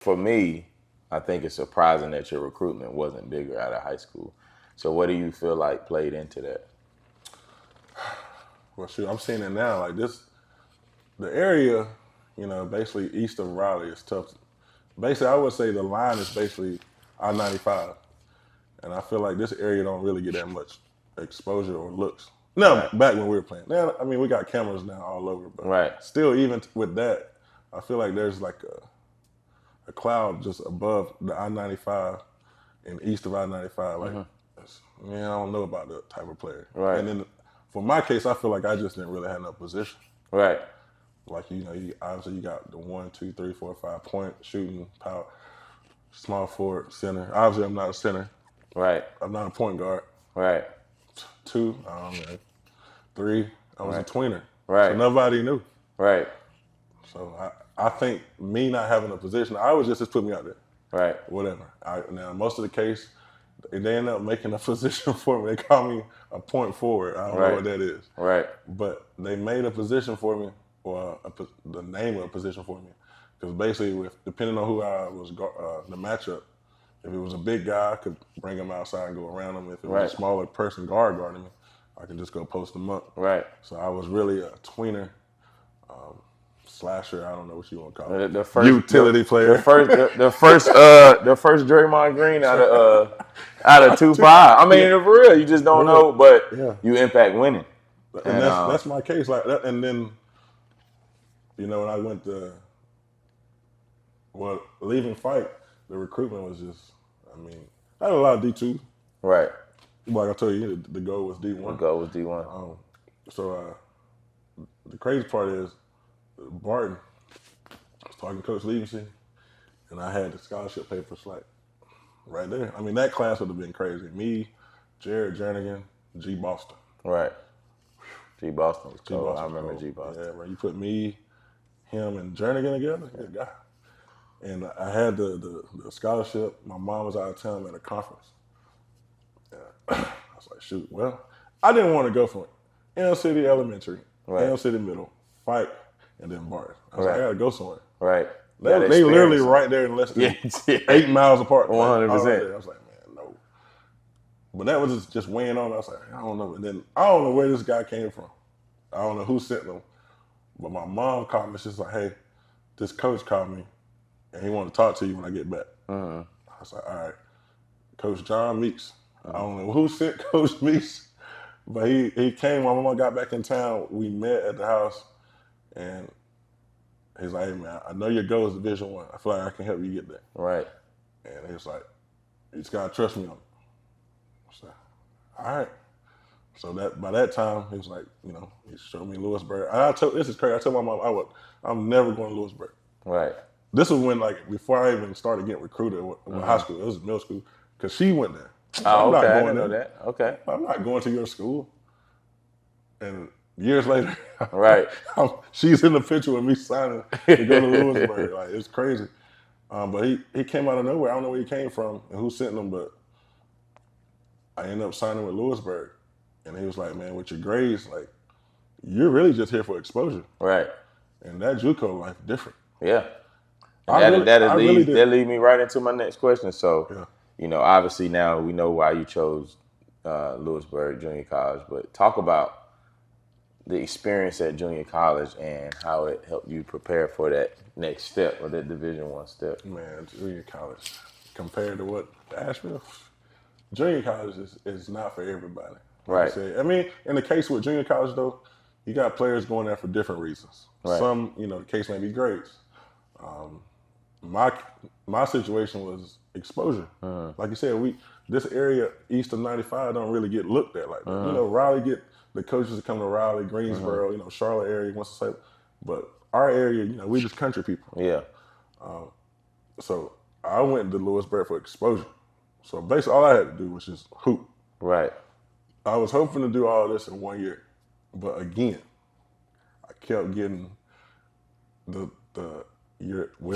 For me, I think it's surprising that your recruitment wasn't bigger out of high school. So what do you feel like played into that? Well, shoot, I'm seeing it now. Like this, the area, basically east of Raleigh is tough. Basically, I would say the line is basically I-95, and I feel like this area don't really get that much exposure or looks. No, Right. back when we were playing. Now, I mean, we got cameras now all over, but Right. still, even with that, I feel like there's like a cloud just above the I-95 and east of I-95. Like, man, I don't know about that type of player. Right. And then for my case, I feel like I just didn't really have no position. Right. Like, obviously you got the 1, 2, 3, 4, 5 point shooting, power, small forward, center. Obviously, I'm not a center. Right. I'm not a point guard. Right. 2, 3, I was a tweener. Right. So nobody knew. Right. So I think me not having a position, I was just put me out there. Right. Whatever. Now, most of the case, they end up making a position for me. They call me a point forward. I don't know what that is. Right. But they made a position for me, or the name of a position for me. Because basically, depending on who I was, the matchup, if it was a big guy, I could bring him outside and go around him. If it was a smaller person guarding me, I could just go post him up. Right. So I was really a tweener, slasher. I don't know what you want to call it. The first utility player. The first Draymond Green out of 2-5. I mean, for real, you just don't know, but you impact winning. And that's my case. Like that, and then, when I went to, leaving fight, the recruitment was just, I had a lot of D2. Right. Like I told you, the goal was D1. The goal was D1. So the crazy part is, Barton was talking to Coach Lewisburg, and I had the scholarship papers like right there. I mean, that class would have been crazy. Me, Jared Jernigan, G. Boston. Right. G. Boston was cool. I remember cool. G. Boston. Yeah, right. You put me, him, and Jernigan together, good guy. And I had the scholarship. My mom was out of town at a conference. I was like, shoot, well, I didn't want to go from Elm City Elementary, Elm City Middle, Fight, and then Barton. I was like, I got to go somewhere. Right. They literally right there in less than 8 miles apart. 100%. I was like, man, no. But that was just weighing on. I was like, I don't know. And then I don't know where this guy came from. I don't know who sent him. But my mom called me. She's like, hey, this coach called me, and he wanted to talk to you when I get back. I was like, all right. Coach John Meeks. I don't know who sent Coach Meeks, but he came. My mom got back in town. We met at the house, and he's like, hey, man, I know your goal is Division I. I feel like I can help you get there. Right. And he's like, you just got to trust me on it. I said, all right. So by that time, he was like, he showed me Lewisburg. And this is crazy. I told my mom, I'm never going to Lewisburg. Right. This was when, before I even started getting recruited in high school. It was middle school, because she went there. Oh, okay. I didn't know that. Okay. I'm not going to your school. And years later, right, she's in the picture with me signing to go to Lewisburg. Like, it's crazy. But he came out of nowhere. I don't know where he came from and who sent him, but I ended up signing with Lewisburg. And he was like, man, with your grades, like, you're really just here for exposure. Right. And that JUCO life different. Yeah. That lead me right into my next question. So, obviously now we know why you chose Lewisburg Junior College, but talk about the experience at junior college and how it helped you prepare for that next step or that Division I step. Man, junior college, compared to what Asheville, junior college is not for everybody. Right. I mean, in the case with junior college, though, you got players going there for different reasons. Right. Some, the case may be grades. My situation was exposure. Like you said, this area east of 95 don't really get looked at like that. Raleigh the coaches that come to Raleigh, Greensboro, Charlotte area, Winston-Salem. But our area, we just country people. Yeah. So I went to Lewisburg for exposure. So basically all I had to do was just hoop. Right. I was hoping to do all this in 1 year. But again, I kept getting we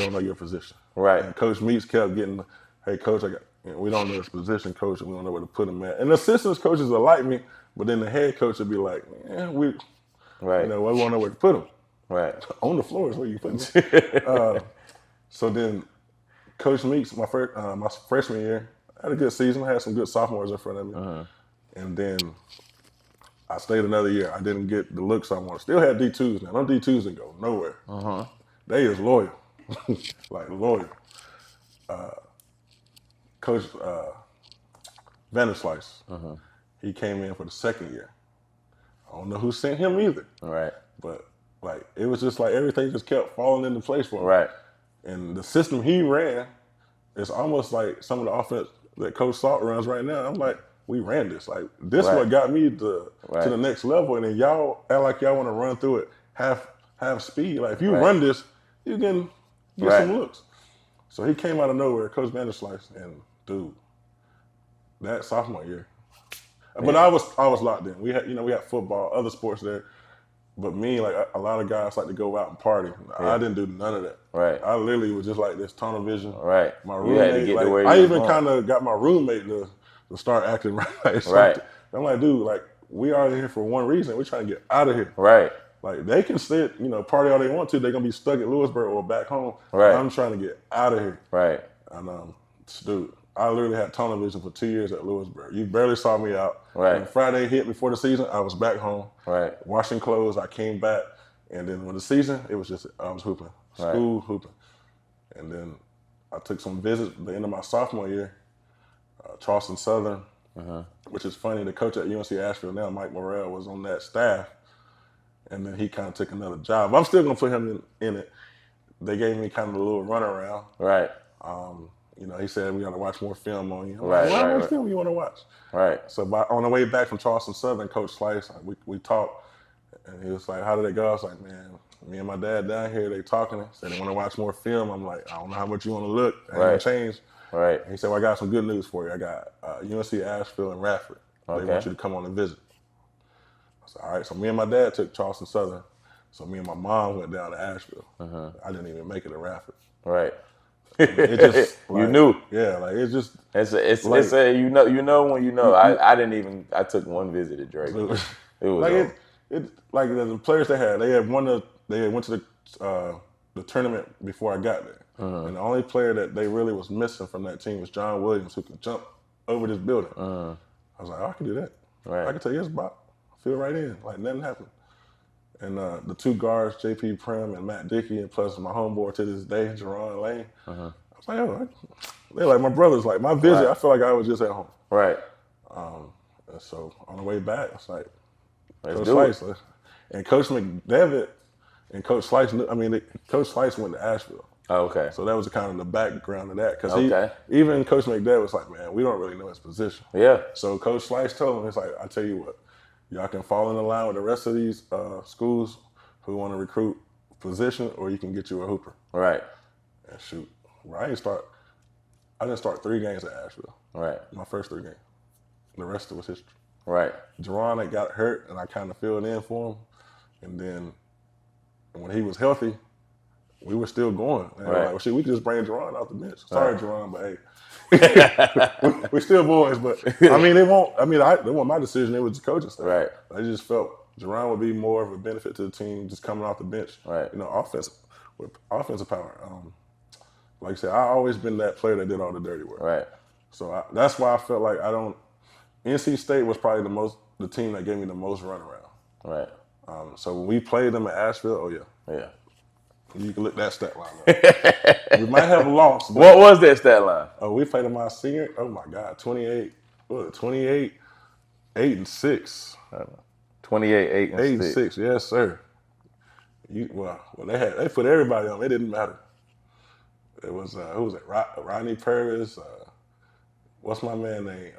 don't know your position. Right. And Coach Meeks kept getting, hey, Coach, we don't know his position, Coach, and we don't know where to put him at. And the assistant coaches will like me, but then the head coach will be like, we won't know where to put him. Right. On the floor is where you put him. So then Coach Meeks, my freshman year, I had a good season. I had some good sophomores in front of me. And then I stayed another year. I didn't get the looks I wanted. Still had D2s now. Them D2s didn't go nowhere. They is loyal. Like loyal. Coach Vander, he came in for the second year. I don't know who sent him either. Right. But like it was just like everything just kept falling into place for him. Right. And the system he ran is almost like some of the offense that Coach Salt runs right now. I'm like, we ran this. Like this what got me to the next level. And then y'all act like y'all want to run through it half speed. Like if you run this, you can get some looks. So he came out of nowhere, Coach Vander, and dude, that sophomore year. But I was locked in. We had football, other sports there. But me, like a lot of guys like to go out and party. I didn't do none of that. Right. I literally was just like this tunnel vision. Right. My roommate, you had to get to where you I even kind of got my roommate to start acting right. Right. I'm like, dude, like we are here for one reason. We're trying to get out of here. Right. Like they can sit, party all they want to. They're gonna be stuck at Lewisburg or back home. Right. I'm trying to get out of here. Right. And dude, I literally had tunnel vision for 2 years at Lewisburg. You barely saw me out. Right. When Friday hit before the season, I was back home. Right. Washing clothes. I came back, and then when the season, it was just I was hooping, school hooping, and then I took some visits at the end of my sophomore year. Charleston Southern, which is funny. The coach at UNC Asheville now, Mike Morrell, was on that staff, and then he kind of took another job. I'm still gonna put him in it. They gave me kind of a little runaround. Right. He said we got to watch more film on you. Right. What much film you want to watch? Right. So on the way back from Charleston Southern, Coach Slice, we talked, and he was like, "How did it go?" I was like, "Man, me and my dad down here, they talking. Said they want to watch more film." I'm like, "I don't know how much you want to look. It ain't gonna change." Right. And he said, "Well, I got some good news for you. I got UNC Asheville and Radford. They want you to come on and visit." I said, "All right." So me and my dad took Charleston Southern. So me and my mom went down to Asheville. I didn't even make it to Radford. Right. It just you knew. Yeah, like it's just it's you know when you know. I took one visit at Drake. It was like the players they had went to the tournament before I got there. And the only player that they really was missing from that team was John Williams, who could jump over this building. I was like, I can do that. Right. I can tell you it's about feel right in, like nothing happened. And the two guards, J.P. Prim and Matt Dickey, and plus my homeboy to this day, Jerron Lane. I was like, oh, they're like my brothers. Like my visit, I feel like I was just at home. Right. And so on the way back, it's like, Coach Slice. And Coach McDevitt and Coach Slice, Coach Slice went to Asheville. Oh, okay. So that was kind of the background of that. Because even Coach McDevitt was like, man, we don't really know his position. Yeah. So Coach Slice told him, it's like, I tell you what, y'all can fall in the line with the rest of these schools who want to recruit position, or you can get you a hooper. Right. And shoot, I didn't start 3 games at Asheville. Right. My first 3 games. The rest of it was history. Right. Jerron had got hurt, and I kind of filled in for him. And then when he was healthy, we were still going. And like, well, shit, we could just bring Jerron off the bench. Sorry, Jerron, but hey, we're still boys. But I mean, it wasn't my decision. It was the coaching staff. Right. I just felt Jerron would be more of a benefit to the team just coming off the bench. Right. Offensive power. Like I said, I've always been that player that did all the dirty work. Right. So that's why I felt like NC State was probably the team that gave me the most runaround. Right. So when we played them at Asheville, oh yeah. Yeah. You can look that stat line up. We might have lost. What was that stat line? Oh, we played them my senior. Oh my God, 28, 8-6. 28, 8-6. Yes, sir. They put everybody on. It didn't matter. It was who was it? Rodney Purvis. What's my man name?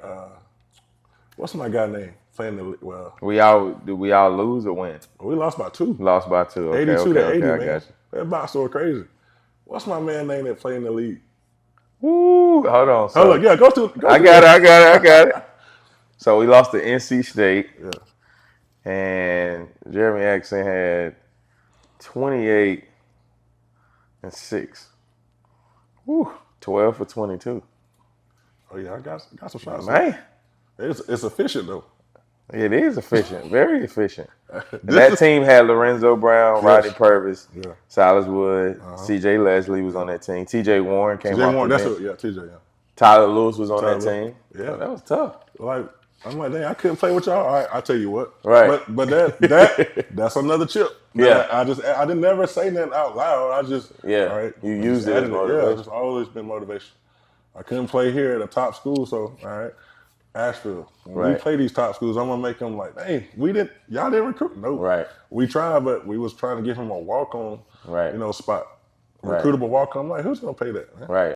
What's my guy name? Playing did we all lose or win? We lost by 2. Lost by 2. Okay, 82 to 80, man. I got you. That box so crazy. What's my man name that played in the league? Woo! Hold on. So, hold on. Yeah, go I got it. So we lost to NC State. Yeah. And Jeremy Atkinson had 28 and 6. Woo! 12 for 22. Oh yeah, I got some shots. Man, it's efficient though. It is efficient, very efficient. That team had Lorenzo Brown, Rodney Purvis, Silas Wood, C.J. Leslie was on that team. T.J. Warren came off the bench. T.J. Tyler Lewis was on that team. Yeah, so that was tough. Like I'm like, dang, I couldn't play with y'all. All right, I tell you what. Right. But that's another chip. Yeah. I didn't never say nothing out loud. I just all right. You used it as motivation. Yeah, it's always been motivation. I couldn't play here at a top school, so all right. Asheville. When we play these top schools, I'm gonna make them like, hey, y'all didn't recruit. No. Right. We tried, but we was trying to give him a walk-on, spot. Recruitable walk-on. I'm like, who's gonna pay that? Man? Right.